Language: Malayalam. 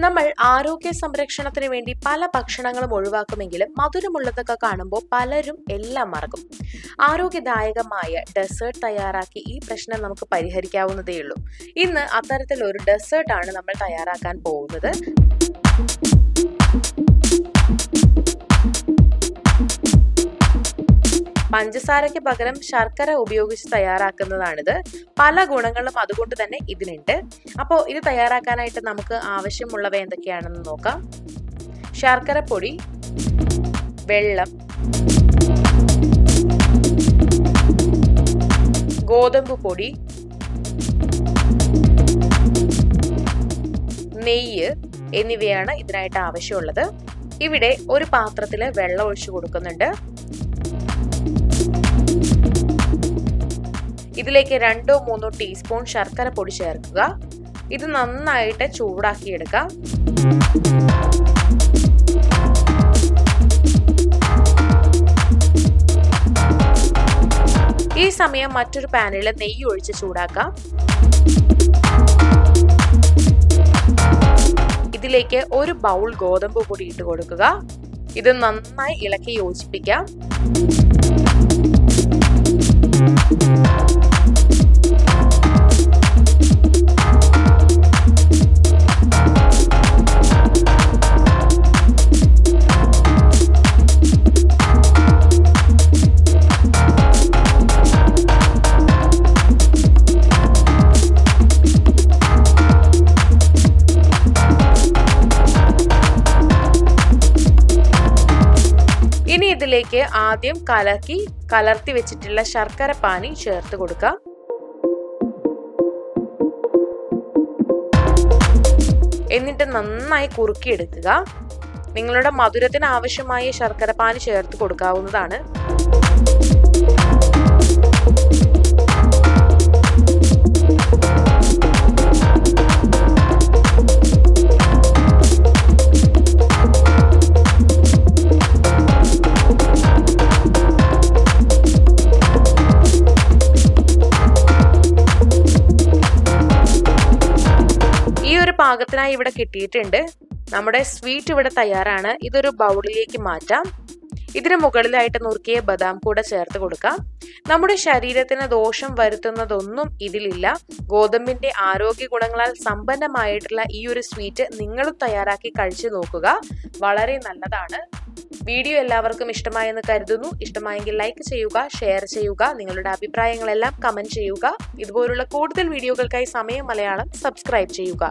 നമ്മൾ ആരോഗ്യ സംരക്ഷണത്തിന് വേണ്ടി പല ഭക്ഷണങ്ങളും ഒഴിവാക്കുമെങ്കിലും മധുരമുള്ളതൊക്കെ കാണുമ്പോൾ പലരും എല്ലാം മറക്കും. ആരോഗ്യദായകമായ ഡെസേർട്ട് തയ്യാറാക്കി ഈ പ്രശ്നം നമുക്ക് പരിഹരിക്കാവുന്നതേയുള്ളൂ. ഇന്ന് അത്തരത്തിലൊരു ഡെസേർട്ടാണ് നമ്മൾ തയ്യാറാക്കാൻ പോകുന്നത്. പഞ്ചസാരയ്ക്ക് പകരം ശർക്കര ഉപയോഗിച്ച് തയ്യാറാക്കുന്നതാണിത്. പല ഗുണങ്ങളും അതുകൊണ്ട് തന്നെ ഇതിനുണ്ട്. അപ്പോൾ ഇത് തയ്യാറാക്കാനായിട്ട് നമുക്ക് ആവശ്യമുള്ളവ എന്തൊക്കെയാണെന്ന് നോക്കാം. ശർക്കര പൊടി, വെള്ളം, ഗോതമ്പ് പൊടി, നെയ്യ് എന്നിവയാണ് ഇതിനായിട്ട് ആവശ്യമുള്ളത്. ഇവിടെ ഒരു പാത്രത്തിൽ വെള്ളം ഒഴിച്ചു കൊടുക്കുന്നുണ്ട്. ഇതിലേക്ക് 2-3 ടീസ്പൂൺ ശർക്കര പൊടി ചേർക്കുക. ഇത് നന്നായിട്ട് ചൂടാക്കിയെടുക്കാം. ഈ സമയം മറ്റൊരു പാനിൽ നെയ്യ് ഒഴിച്ച് ചൂടാക്കാം. ഇതിലേക്ക് ഒരു ബൗൾ ഗോതമ്പ് പൊടി ഇട്ട് കൊടുക്കുക. ഇത് നന്നായി ഇളക്കി യോജിപ്പിക്കാം. ഇനി ഇതിലേക്ക് ആദ്യം കലർത്തി വെച്ചിട്ടുള്ള ശർക്കര പാനി ചേർത്ത് കൊടുക്കാം. എന്നിട്ട് നന്നായി കുറുക്കിയെടുക്കുക. നിങ്ങളുടെ മധുരത്തിന് ആവശ്യമായ ശർക്കര പാനി ചേർത്ത് കൊടുക്കാവുന്നതാണ്. പാകത്തിനായി ഇവിടെ കിട്ടിയിട്ടുണ്ട്. നമ്മുടെ സ്വീറ്റ് ഇവിടെ തയ്യാറാണ്. ഇതൊരു ബൗളിലേക്ക് മാറ്റാം. ഇതിന് മുകളിലായിട്ട് നുറുക്കിയ ബദാം കൂടെ ചേർത്ത് കൊടുക്കാം. നമ്മുടെ ശരീരത്തിന് ദോഷം വരുത്തുന്നതൊന്നും ഇതിലില്ല. ഗോതമ്പിന്റെ ആരോഗ്യ ഗുണങ്ങളാൽ സമ്പന്നമായിട്ടുള്ള ഈ ഒരു സ്വീറ്റ് നിങ്ങളും തയ്യാറാക്കി കഴിച്ചു നോക്കുക. വളരെ നല്ലതാണ്. വീഡിയോ എല്ലാവർക്കും ഇഷ്ടമായെന്ന് കരുതുന്നു. ഇഷ്ടമായെങ്കിൽ ലൈക്ക് ചെയ്യുക, ഷെയർ ചെയ്യുക, നിങ്ങളുടെ അഭിപ്രായങ്ങളെല്ലാം കമന്റ് ചെയ്യുക. ഇതുപോലുള്ള കൂടുതൽ വീഡിയോകൾക്കായി സമയം മലയാളം സബ്സ്ക്രൈബ് ചെയ്യുക.